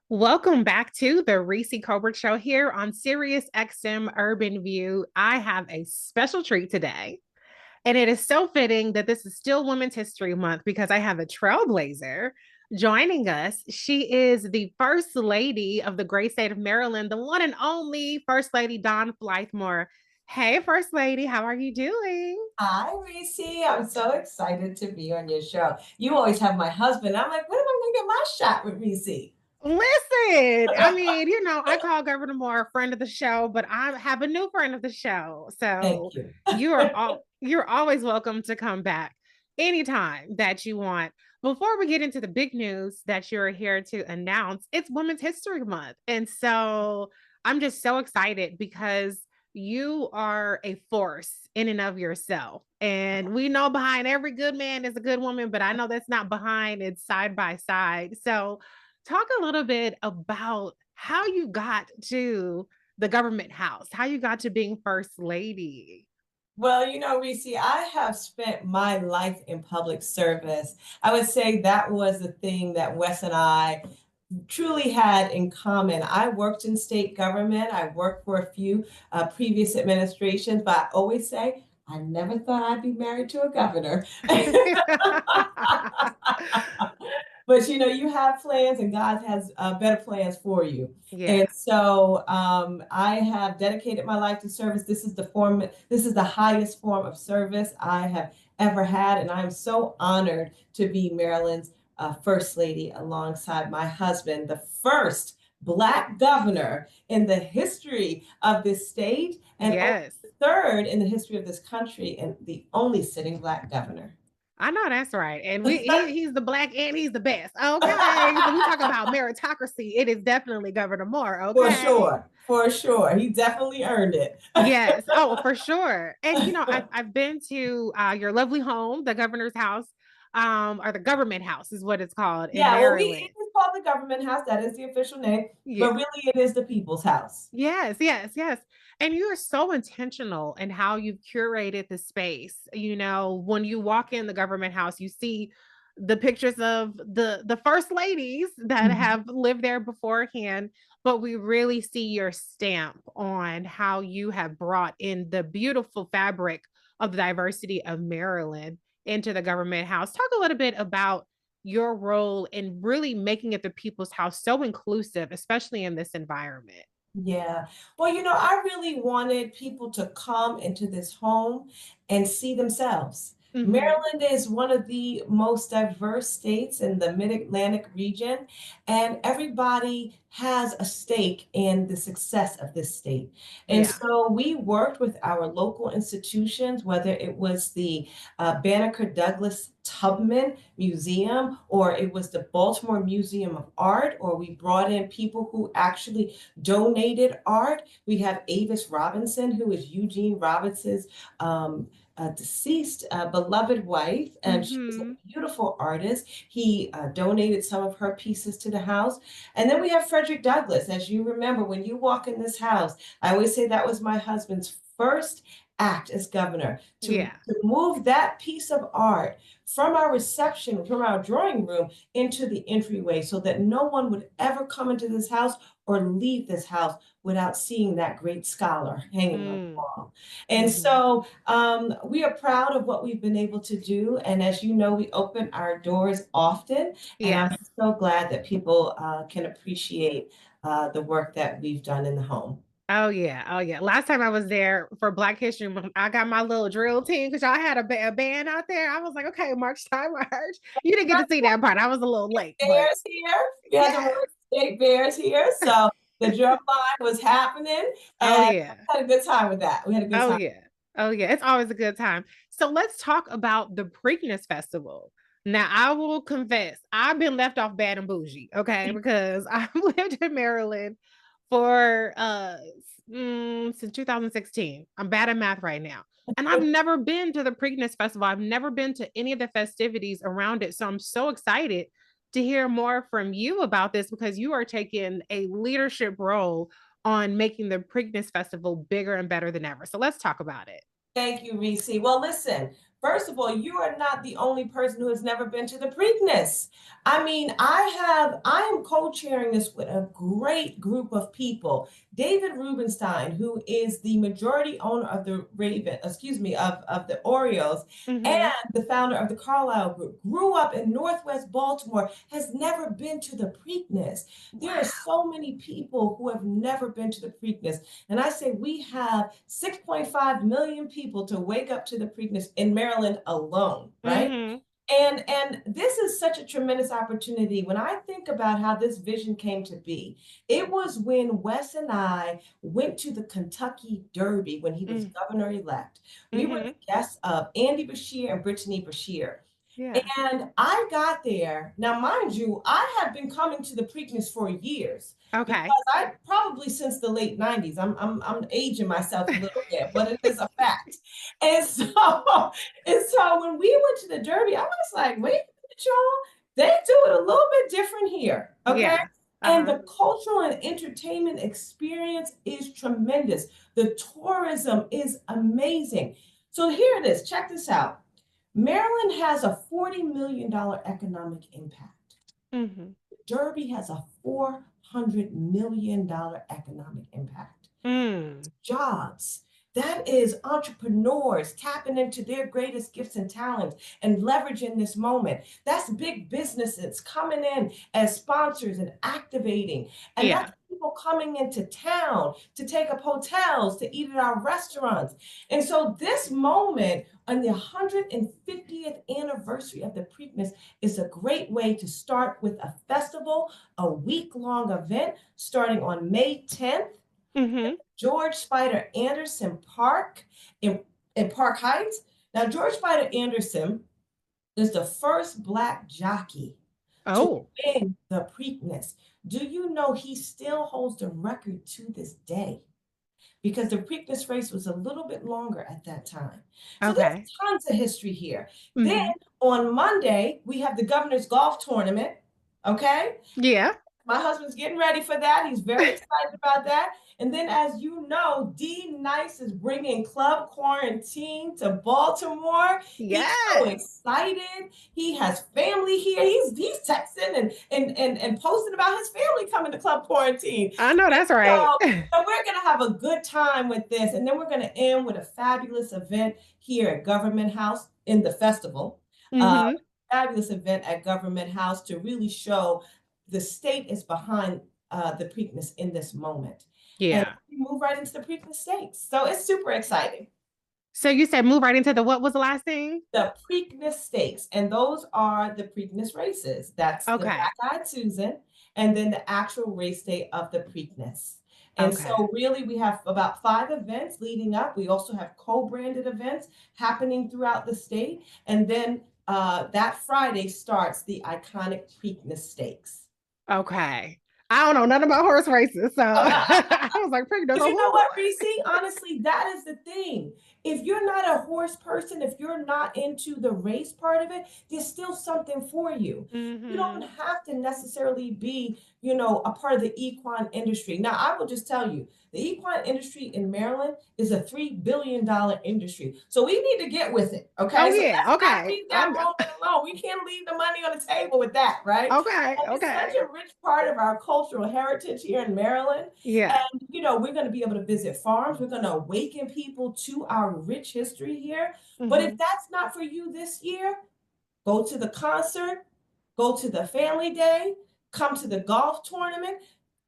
Welcome back to the Reecie Colbert Show here on SiriusXM UrbanView. I have a special treat today, and it is so fitting that this is still Women's History Month because I have a trailblazer joining us. She is the First Lady of the great state of Maryland, the one and only First Lady Dawn Flythe. Hey, First Lady, how are you doing? Hi, Reese. I'm so excited to be on your show. You always have my husband. I'm like, when am I going to get my shot with Reese? Listen, I mean, I call Governor Moore a friend of the show, but I have a new friend of the show. So Thank you. you're always welcome to come back anytime that you want. Before we get into the big news that you're here to announce, it's Women's History Month. And so I'm just so excited because you are a force in and of yourself. And we know behind every good man is a good woman, but I know that's not behind, it's side by side. So talk a little bit about how you got to the government house, how you got to being first lady. Well, Reese, I have spent my life in public service. I would say that was the thing that Wes and I truly had in common. I worked in state government. I worked for a few previous administrations, but I always say I never thought I'd be married to a governor. But you have plans, and God has better plans for you. And Yeah. so I have dedicated my life to service. This is the highest form of service I have ever had. And I'm so honored to be Maryland's First Lady alongside my husband, the first Black governor in the history of this state, and only Yes. the third in the history of this country, and the only sitting Black governor. I know that's right. And he's the black and he's the best. Okay. So we talk about meritocracy. It is definitely Governor Moore. For Okay. sure, for sure. He definitely earned it. Yes. Oh, for sure. And I've been to your lovely home, the governor's house, or the government house is what it's called in Yeah, well, it Maryland. is called the government house. That is the official name, Yeah. but really it is the people's house. Yes, yes, yes. And you are so intentional in how you've curated the space. When you walk in the government house, you see the pictures of the first ladies that Mhm. have lived there beforehand, but we really see your stamp on how you have brought in the beautiful fabric of the diversity of Maryland into the government house. Talk a little bit about your role in really making it the people's house so inclusive, especially in this environment. Yeah. Well, I really wanted people to come into this home and see themselves. Mhm. Maryland is one of the most diverse states in the Mid-Atlantic region, and everybody has a stake in the success of this state. And Yeah. so we worked with our local institutions, whether it was the Banneker Douglas Tubman Museum, or it was the Baltimore Museum of Art, or we brought in people who actually donated art. We have Avis Robinson, who is Eugene Robinson's deceased beloved wife, and she was a Mhm. beautiful artist. He donated some of her pieces to the house. And then we have Frederick Douglass. As you remember, when you walk in this house, I always say that was my husband's first act as governor Yeah. to move that piece of art from our reception, from our drawing room into the entryway so that no one would ever come into this house or leave this house without seeing that great scholar hanging on the Mm. wall. And Mhm. so we are proud of what we've been able to do. And as you know, we open our doors often. And I'm Yes. so glad that people can appreciate the work that we've done in the home. Oh yeah. Oh yeah. Last time I was there for Black History Month, I got my little drill team because y'all had a band out there. I was like, okay, March time, March. You didn't get to see that part. I was a little late, but Bears here. We had the yeah. Royal State Bears here. So the drum line was happening. Oh And yeah. we had a good time with that. We had a good Oh time. yeah. Oh yeah. It's always a good time. So let's talk about the Preakness Festival. Now, I will confess, I've been left off bad and bougie, okay, because I've lived in Maryland for since 2016. I'm bad at math right now. And I've never been to the Preakness Festival. I've never been to any of the festivities around it. So I'm so excited to hear more from you about this because you are taking a leadership role on making the Preakness Festival bigger and better than ever. So let's talk about it. Thank you, Reese. Well, listen, First of all, you are not the only person who has never been to the Preakness. I mean, I am co-chairing this with a great group of people. David Rubenstein, who is the majority owner of the of the Orioles, and Mm-hmm. the founder of the Carlisle Group, grew up in Northwest Baltimore, has never been to the Preakness. There are Wow. so many people who have never been to the Preakness. And I say we have 6.5 million people to wake up to the Preakness in Maryland alone, right? Mm-hmm. And this is such a tremendous opportunity. When I think about how this vision came to be, it was when Wes and I went to the Kentucky Derby when he was governor-elect. We were Mm-hmm. the guests of Andy Bashir and Brittany Bashir. Yeah. And I got there. Now, mind you, I have been coming to the Preakness for years because Okay. I probably since the late 90s. I'm aging myself a little bit, but it is a fact. And so and so when we went to the Derby, I was like, wait a minute, y'all, they do it a little bit different here. Okay. Yeah. And Uh-huh. the cultural and entertainment experience is tremendous. The tourism is amazing. So here it is. Check this out. Maryland has a $40 million economic impact. Mm-hmm. Derby has a $400 million economic impact. Mm. Jobs. That is entrepreneurs tapping into their greatest gifts and talents and leveraging this moment. That's big businesses coming in as sponsors and activating. And that's Yeah. people coming into town to take up hotels, to eat at our restaurants. And so this moment on the 150th anniversary of the Preakness is a great way to start with a festival, a week-long event starting on May 10th. Mm-hmm. George Spider Anderson Park in Park Heights. Now, George Spider Anderson is the first Black jockey to Oh. win the Preakness. Do you know he still holds the record to this day? Because the Preakness race was a little bit longer at that time. So there's Okay. tons of history here. Then Mm-hmm. on Monday, we have the governor's golf tournament. Okay. Yeah. My husband's getting ready for that. He's very excited about that. And then, as you know, D Nice is bringing Club Quarantine to Baltimore. He's so Yes. excited. He has family here. He's texting and posting about his family coming to Club Quarantine. I know that's right. So we're going to have a good time with this. And then we're going to end with a fabulous event here at Government House in the festival. Uh, Mm-hmm. Fabulous event at Government House to really show the state is behind the Preakness in this moment. And Yeah. we move right into the Preakness Stakes. So it's super exciting. So you said move right into the what was the last thing? The Preakness Stakes, and those are the Preakness races. That's the Okay. Black-Eyed Susan, and then the actual race day of the Preakness. And Okay. so really we have about 5 events leading up. We also have co-branded events happening throughout the state. And then that Friday starts the iconic Preakness Stakes. Okay. I don't know nothing about horse races, so I was like, "Preakness, But so you know who?" what, Reece? Honestly, that is the thing. If you're not a horse person, if you're not into the race part of it, there's still something for you. You don't Mm-hmm. have to necessarily be, a part of the equine industry. Now, I will just tell you, the equine industry in Maryland is a $3 billion industry. So we need to get with it. Oh Okay. So yeah. let's not Okay. leave that moment alone. We can't leave the money on the table with that, right? Okay. And it's such Okay. a rich part of our cultural heritage here in Maryland. Yeah. We're going to be able to visit farms. We're going to awaken people to our rich history here. But if Mm-hmm. that's not for you this year, go to the concert, go to the family day, come to the golf tournament.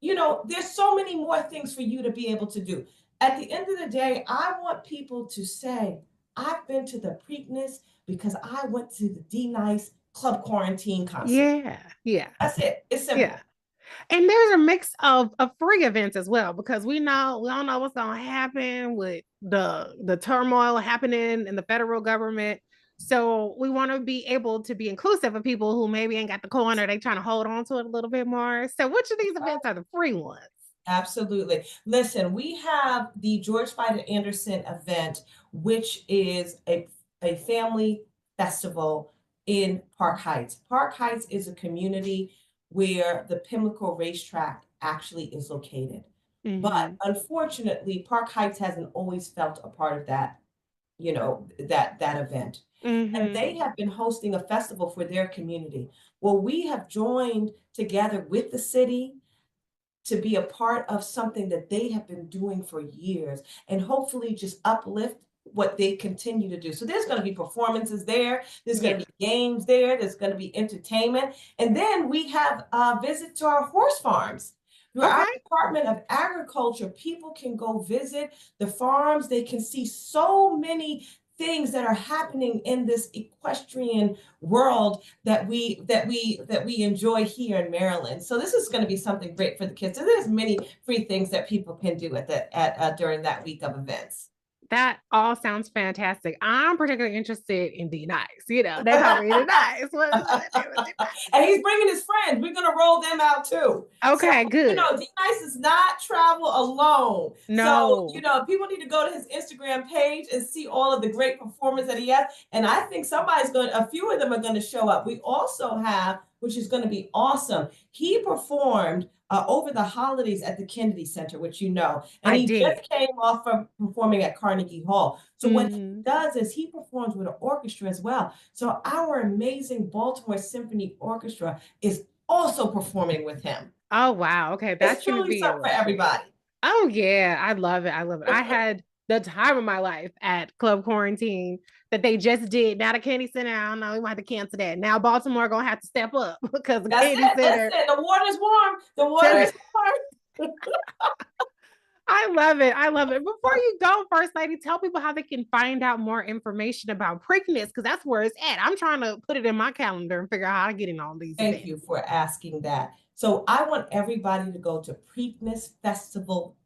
There's so many more things for you to be able to do. At the end of the day, I want people to say, I've been to the Preakness because I went to the D Nice Club Quarantine concert. Yeah. Yeah. That's it. It's Yeah. simple. And there's a mix of free events as well, because we don't know what's gonna happen with the turmoil happening in the federal government. So we want to be able to be inclusive of people who maybe ain't got the coin or they trying to hold on to it a little bit more. So which of these events are the free ones? Absolutely. Listen, we have the George Spider Anderson event, which is a family festival in Park Heights. Park Heights is a community where the Pimlico racetrack actually is located. But Mm-hmm. unfortunately, Park Heights hasn't always felt a part of that, that event. And Mm-hmm. they have been hosting a festival for their community. Well, we have joined together with the city to be a part of something that they have been doing for years and hopefully just uplift what they continue to do. So there's going to be performances there, there's going Yeah. to be games there, there's going to be entertainment. And then we have a visit to our horse farms. Through our Okay. Department of Agriculture, people can go visit the farms. They can see so many things that are happening in this equestrian world that we enjoy here in Maryland. So this is going to be something great for the kids. So there's many free things that people can do at during that week of events. That all sounds fantastic. I'm particularly interested in D-Nice. You know, they call me D-Nice. What is it? And he's bringing his friends. We're going to roll them out too. So, Okay, good. D-Nice does not travel alone. So, No, people need to go to his Instagram page and see all of the great performance that he has. And I think a few of them are going to show up. We also have, which is going to be awesome. He performed over the holidays at the Kennedy Center, which and I he did. just came off from performing at Carnegie Hall. So what he Mhm. does is he performs with an orchestra as well. So our amazing Baltimore Symphony Orchestra is also performing with him. Oh, wow. Okay, It's that's going to truly be a something for lot. everybody. Oh, yeah. I love it. I love it. I had the time of my life at Club Quarantine that they just did. Now the Kennedy Center, I don't know, we might have to cancel that. Now Baltimore going to have to step up because the That's Kennedy it. That's Center. it. The water's warm. The water is warm. I love it. I love it. Before you go, First Lady, tell people how they can find out more information about Preakness because that's where it's at. I'm trying to put it in my calendar and figure out how to get in all these Thank events. you for asking that. So I want everybody to go to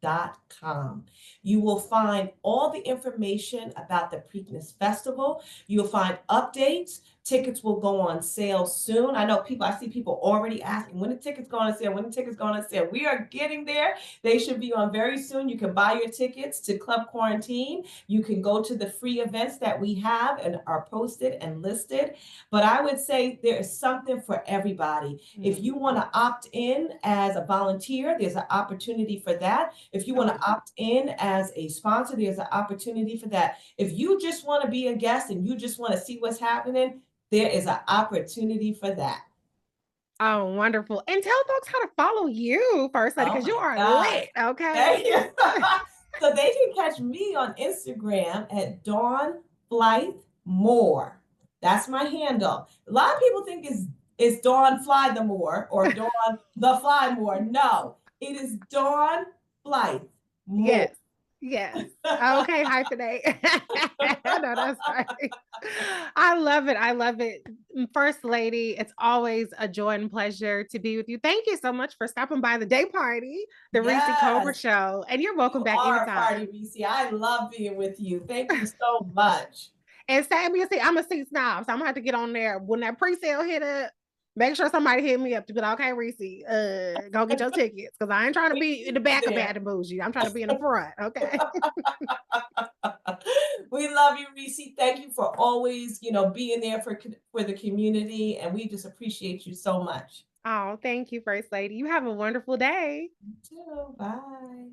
preaknessfestival.com. You will find all the information about the Preakness Festival. You'll find updates. Tickets will go on sale soon. I see people already asking when the tickets go on sale, when the tickets go on sale. We are getting there. They should be on very soon. You can buy your tickets to Club Quarantine. You can go to the free events that we have and are posted and listed. But I would say there is something for everybody. If you want to opt in as a volunteer, there's an opportunity for that. If you want to opt in as a sponsor, there's an opportunity for that. If you just want to be a guest and you just want to see what's happening, there is an opportunity for that. Oh, wonderful. And tell folks how to follow you, First Lady, Oh because you my are God. lit. Okay. Thank you. So they can catch me on Instagram at Dawn Flythe Moore. That's my handle. A lot of people think it's Dawn Fly the Moore or Dawn the Fly Moore. No, it is Dawn Flythe Moore. Yes. Yes. Okay, hyphenate. No, that's right. I love it. I love it. First Lady, it's always a joy and pleasure to be with you. Thank you so much for stopping by the day party, the Reecie Colbert Yes, Show. And you're welcome you back are a anytime. party, Reecie. I love being with you. Thank you so much. And Sammy, see, I'm a seat snob, so I'm gonna have to get on there when that pre-sale hit up. Make sure somebody hit me up to be like, okay, Reecie, go get your tickets. Cause I ain't trying to We be in need the you back of there. Bad and Bougie. I'm trying to be in the front. Okay. We love you, Reecie. Thank you for always, being there for the community, and we just appreciate you so much. Oh, thank you, First Lady. You have a wonderful day. You too. Bye.